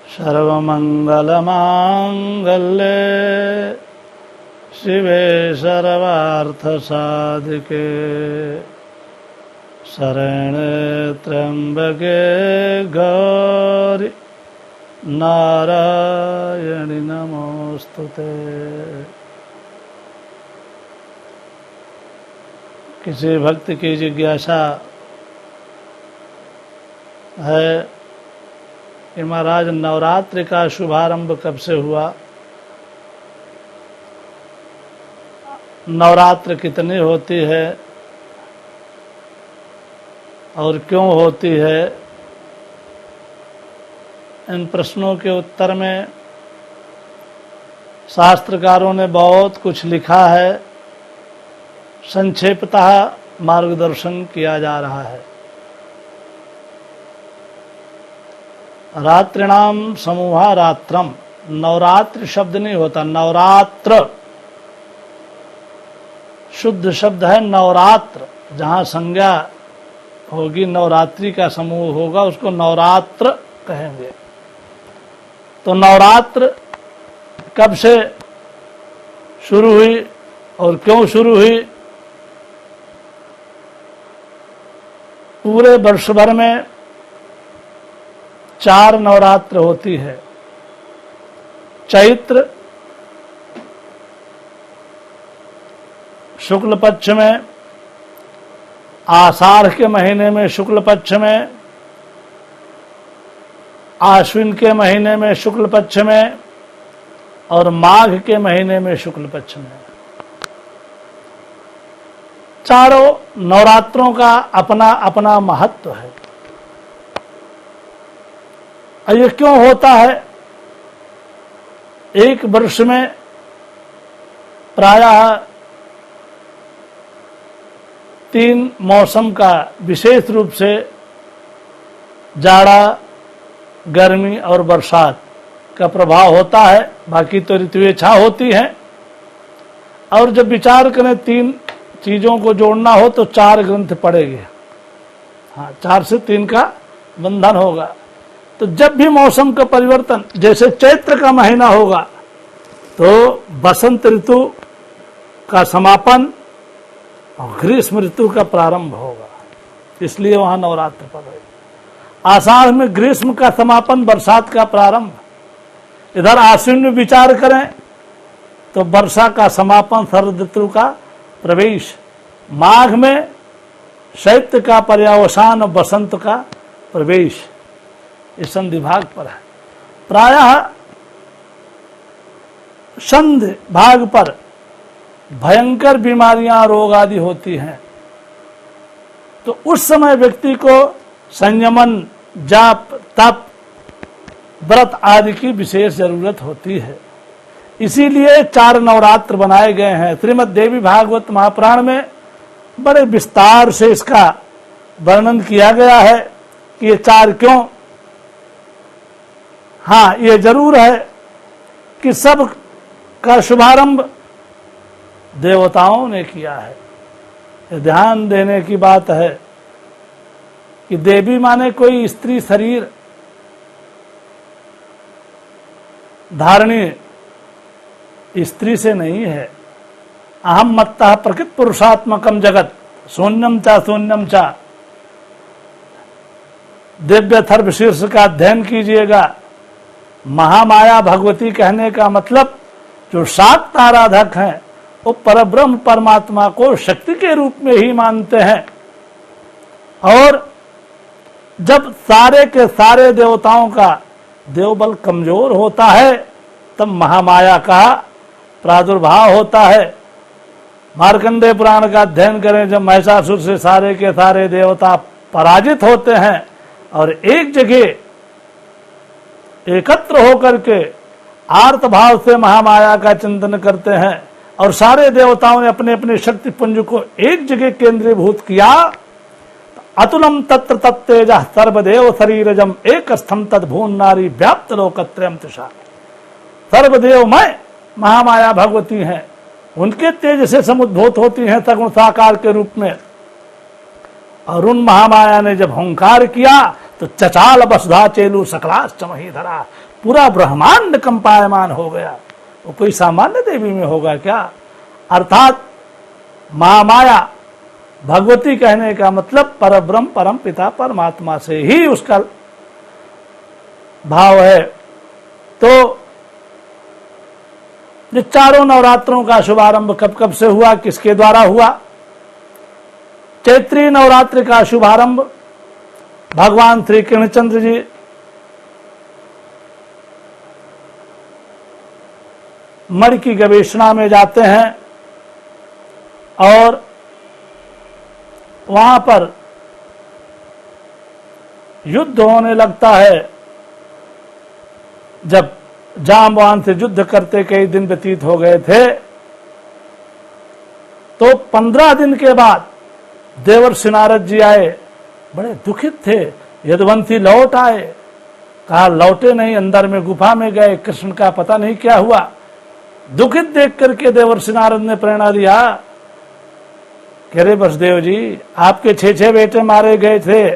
सर्वमंगलमांगल्ये शिवे सर्वार्थसाधिके शरण्ये त्र्यंबके गौरी नारायणि नमोस्तुते। किसी भक्त की जिज्ञासा है कि महाराज नवरात्रि का शुभारंभ कब से हुआ, नवरात्र कितनी होती है और क्यों होती है। इन प्रश्नों के उत्तर में शास्त्रकारों ने बहुत कुछ लिखा है, संक्षेपतः मार्गदर्शन किया जा रहा है। रात्रिणाम समूहा रात्रम, नवरात्रि शब्द नहीं होता, नवरात्र शुद्ध शब्द है। नवरात्र जहाँ संज्ञा होगी, नवरात्रि का समूह होगा, उसको नवरात्र कहेंगे। तो नवरात्र कब से शुरू हुई और क्यों शुरू हुई। पूरे वर्ष भर में 4 नवरात्र होती है। चैत्र शुक्ल पक्ष में, आषाढ़ के महीने में शुक्ल पक्ष में, आश्विन के महीने में शुक्ल पक्ष में और माघ के महीने में शुक्ल पक्ष में। चारों नवरात्रों का अपना अपना महत्व है। ये क्यों होता है। एक वर्ष में प्रायः 3 मौसम का विशेष रूप से जाड़ा, गर्मी और बरसात का प्रभाव होता है। बाकी तो ऋतुएं छा होती हैं। और जब विचार करें 3 चीजों को जोड़ना हो तो 4 ग्रंथ पड़ेंगे। हाँ, 4 से 3 का बंधन होगा। तो जब भी मौसम का परिवर्तन, जैसे चैत्र का महीना होगा तो बसंत ऋतु का समापन और ग्रीष्म ऋतु का प्रारंभ होगा, इसलिए वहां नवरात्र पड़ेगा। आषाढ़ में ग्रीष्म का समापन, बरसात का प्रारंभ। इधर आश्विन में विचार करें तो वर्षा का समापन, शरद ऋतु का प्रवेश। माघ में शैत्य का पर्यावसान और बसंत का प्रवेश। इस संधि भाग पर है। प्रायः संधि भाग पर भयंकर बीमारियां, रोग आदि होती हैं। तो उस समय व्यक्ति को संयमन, जाप, तप, व्रत आदि की विशेष जरूरत होती है। इसीलिए 4 नवरात्र बनाए गए हैं। श्रीमद् देवी भागवत महापुराण में बड़े विस्तार से इसका वर्णन किया गया है कि ये 4 क्यों। हाँ, ये जरूर है कि सब का शुभारंभ देवताओं ने किया है। ये ध्यान देने की बात है कि देवी माने कोई स्त्री शरीर धारणी स्त्री से नहीं है। अहम मत्तः प्रकृत पुरुषात्मकम जगत शून्यम चा शून्यम चा। दिव्य अथर्व शीर्ष का अध्ययन कीजिएगा। महामाया भगवती कहने का मतलब जो सात आराधक हैं वो परब्रह्म परमात्मा को शक्ति के रूप में ही मानते हैं। और जब सारे के सारे देवताओं का देवबल कमजोर होता है तब महामाया का प्रादुर्भाव होता है। मार्कंडेय पुराण का अध्ययन करें, जब महिषासुर से सारे के सारे देवता पराजित होते हैं और एक जगह एकत्र होकर के आर्त भाव से महामाया का चिंतन करते हैं और सारे देवताओं ने अपने अपने शक्ति पुंज को एक जगह केंद्रीभूत किया। अतुलम तत्र तत्तेज सर्वदेव शरीरजम एक स्थम तद भून नारी व्याप्त लोकत्रयम तृषा। सर्वदेवमय महामाया भगवती हैं, उनके तेज से समुद्भूत होती हैं सगुण साकार के रूप में। और उन महामाया ने जब हुंकार किया तो चचाल वसुधा चेलु सकलाश्च मही धरा, पूरा ब्रह्मांड कंपायमान हो गया। वो कोई सामान्य देवी में होगा क्या? अर्थात महामाया भगवती कहने का मतलब परब्रह्म परम पिता परमात्मा से ही उसका भाव है। तो ये चारों नवरात्रों का शुभारंभ कब कब से हुआ, किसके द्वारा हुआ? चैत्री नवरात्र का शुभारंभ भगवान श्री कृष्णचंद्र जी मणि की गवेषणा में जाते हैं और वहां पर युद्ध होने लगता है। जब जाम्बवान से युद्ध करते कई दिन व्यतीत हो गए थे, तो 15 दिन के बाद देवर्षि नारद जी आए, बड़े दुखित थे। यदुवंशी लौट आए, कहा लौटे नहीं, अंदर में गुफा में गए, कृष्ण का पता नहीं क्या हुआ। दुखित देख करके देवर्षि नारद ने प्रेरणा दिया, कह रहे वसुदेव जी, आपके 6 बेटे मारे गए थे,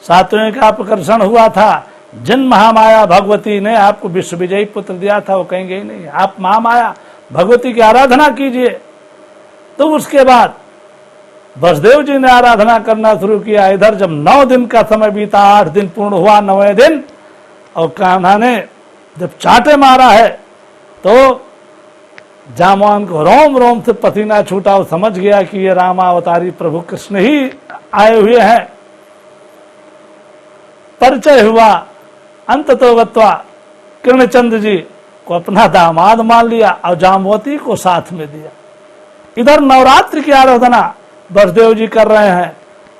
7वें का अपकर्षण हुआ था, जिन महामाया भगवती ने आपको विश्व विजयी पुत्र दिया था वो कहेंगे ही नहीं, आप महामाया भगवती की आराधना कीजिए। तो उसके बाद वसुदेव जी ने आराधना करना शुरू किया। इधर जब 9 दिन का समय बीता, 8 दिन पूर्ण हुआ, 9वें दिन, और कान्हा ने जब चाटे मारा है तो जामवान को रोम रोम से पसीना छूटा। वो समझ गया कि ये रामावतारी प्रभु कृष्ण ही आए हुए हैं। परिचय हुआ, अंततोगत्वा कृष्णचंद्र जी को अपना दामाद मान लिया और जाम्बवती को साथ में दिया। इधर नवरात्रि की आराधना वसुदेव जी कर रहे हैं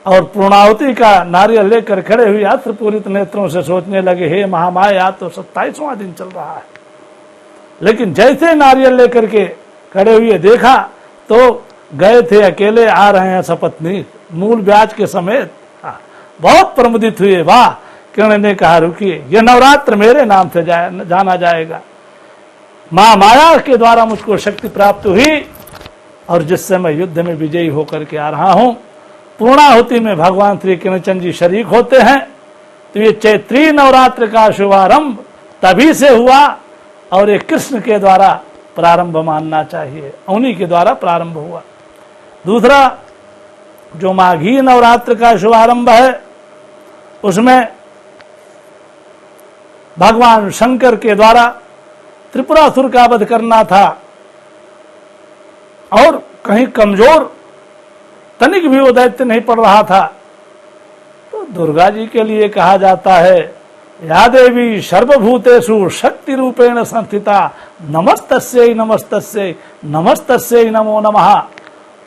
और पूर्णाहुति का नारियल लेकर खड़े हुए अश्रुपूरित नेत्रों से सोचने लगे, हे महामाया, तो 27वां दिन चल रहा है। लेकिन जैसे नारियल लेकर के खड़े हुए देखा तो गए थे अकेले, आ रहे हैं सपत्नी मूल ब्याज के समेत। बहुत प्रमुदित हुए। वाह! किरण ने कहा रुकिए, यह नवरात्र मेरे नाम से जाना जाएगा। मां माया के द्वारा मुझको शक्ति प्राप्त हुई और जिससे मैं युद्ध में विजयी होकर के आ रहा हूं। पूर्णाहुति में भगवान श्री कृष्णचंद्र जी शरीक होते हैं। तो ये चैत्री नवरात्र का शुभारंभ तभी से हुआ और ये कृष्ण के द्वारा प्रारंभ मानना चाहिए, उन्हीं के द्वारा प्रारंभ हुआ। दूसरा, जो माघी नवरात्र का शुभारंभ है उसमें भगवान शंकर के द्वारा त्रिपुरासुर का वध करना था और कहीं कमजोर तनिक भी वो दैत्य नहीं पड़ रहा था। तो दुर्गा जी के लिए कहा जाता है, या देवी सर्वभूतेषु शक्ति रूपेण संस्थिता नमस्तस्यै नमस्तस्यै नमस्तस्यै नमो नमः।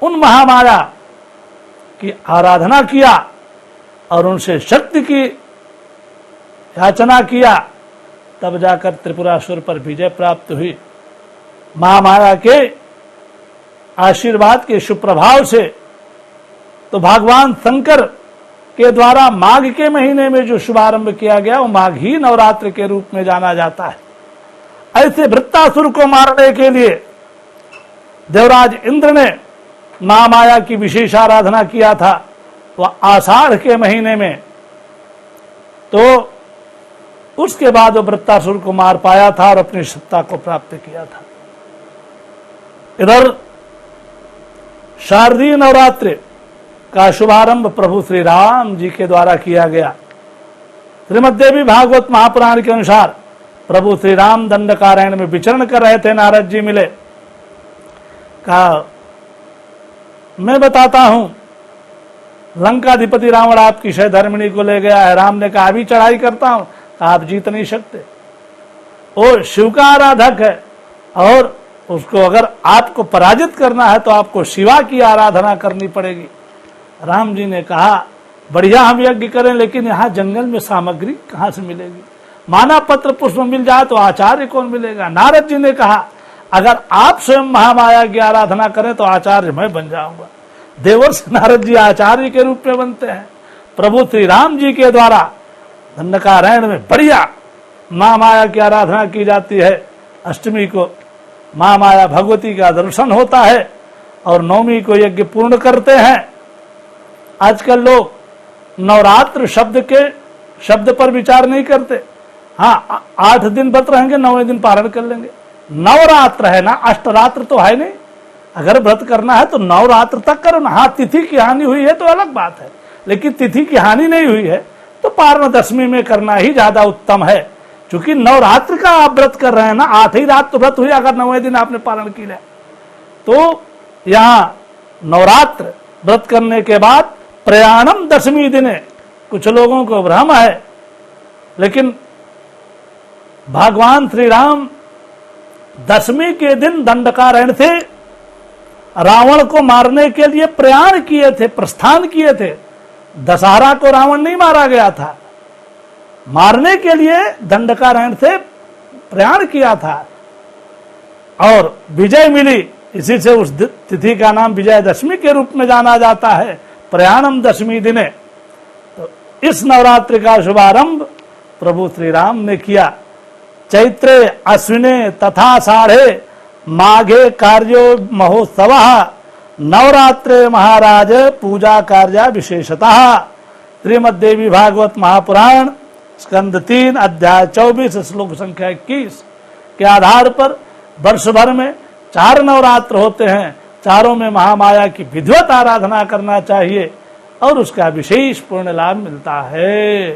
उन महामाया की आराधना किया और उनसे शक्ति की याचना किया, तब जाकर त्रिपुरासुर पर विजय प्राप्त हुई। महामाया के आशीर्वाद के सुप्रभाव से तो भगवान शंकर के द्वारा माघ के महीने में जो शुभारंभ किया गया वो माघी नवरात्र के रूप में जाना जाता है। ऐसे वृत्तासुर को मारने के लिए देवराज इंद्र ने महामाया की विशेष आराधना किया था। वह आषाढ़ के महीने में, तो उसके बाद वो वृत्तासुर को मार पाया था और अपनी सत्ता को प्राप्त किया था। इधर शारदीय नवरात्र का शुभारंभ प्रभु श्री राम जी के द्वारा किया गया। श्रीमद्देवी भागवत महापुराण के अनुसार प्रभु श्री राम दंडकारण्य में विचरण कर रहे थे, नारद जी मिले, कहा मैं बताता हूं, लंकाधिपति रावण आपकी सहधर्मिणी को ले गया है। राम ने कहा अभी चढ़ाई करता हूं, आप जीत नहीं सकते। वो शिव का आराधक है और उसको अगर आपको पराजित करना है तो आपको शिवा की आराधना करनी पड़ेगी। राम जी ने कहा बढ़िया हम यज्ञ करें, लेकिन यहाँ जंगल में सामग्री कहाँ से मिलेगी? माना पत्र पुष्प मिल जाए तो आचार्य कौन मिलेगा? नारद जी ने कहा अगर आप स्वयं महामाया की आराधना करें तो आचार्य मैं बन जाऊंगा। देवर्षि नारद जी आचार्य के रूप में बनते हैं। प्रभु श्री राम जी के द्वारा दंडकारण्य में बढ़िया महामाया की आराधना की जाती है। अष्टमी को महामाया भगवती का दर्शन होता है और नवमी को यज्ञ पूर्ण करते हैं। आजकल लोग नवरात्र शब्द के शब्द पर विचार नहीं करते। हाँ, 8 दिन व्रत रहेंगे, 9वें दिन पारण कर लेंगे। नवरात्र है ना, अष्टरात्र तो है नहीं। अगर व्रत करना है तो नवरात्र तक करो ना। हाँ, तिथि की हानि हुई है तो अलग बात है, लेकिन तिथि की हानि नहीं हुई है तो पारण दशमी में करना ही ज्यादा उत्तम है। क्योंकि नवरात्र का आप व्रत कर रहे हैं ना, 8 ही रात तो व्रत हुई, अगर 9वें दिन आपने पारण किया तो यहाँ नवरात्र व्रत करने के बाद प्रयाणम दशमी दिन है। कुछ लोगों को भ्रम है, लेकिन भगवान श्री राम दशमी के दिन दंडकारण्य थे, रावण को मारने के लिए प्रयाण किए थे, प्रस्थान किए थे। दशहरा को रावण नहीं मारा गया था, मारने के लिए दंडकारण्य से प्रयाण किया था और विजय मिली। इसी से उस तिथि का नाम विजयदशमी के रूप में जाना जाता है, प्रयाणम दशमी दिने। तो इस नवरात्रि का शुभारंभ प्रभु श्री राम ने किया। चैत्रे अश्विने तथा साढ़े माघे कार्यो महोत्सव नवरात्रे महाराज पूजा कार्य विशेषतः। श्रीमद्देवी भागवत महापुराण स्कंद 3 अध्याय 24 श्लोक संख्या 21 के आधार पर वर्ष भर में 4 नवरात्र होते हैं। चारों में महामाया की विधिवत आराधना करना चाहिए और उसका विशेष पूर्ण लाभ मिलता है।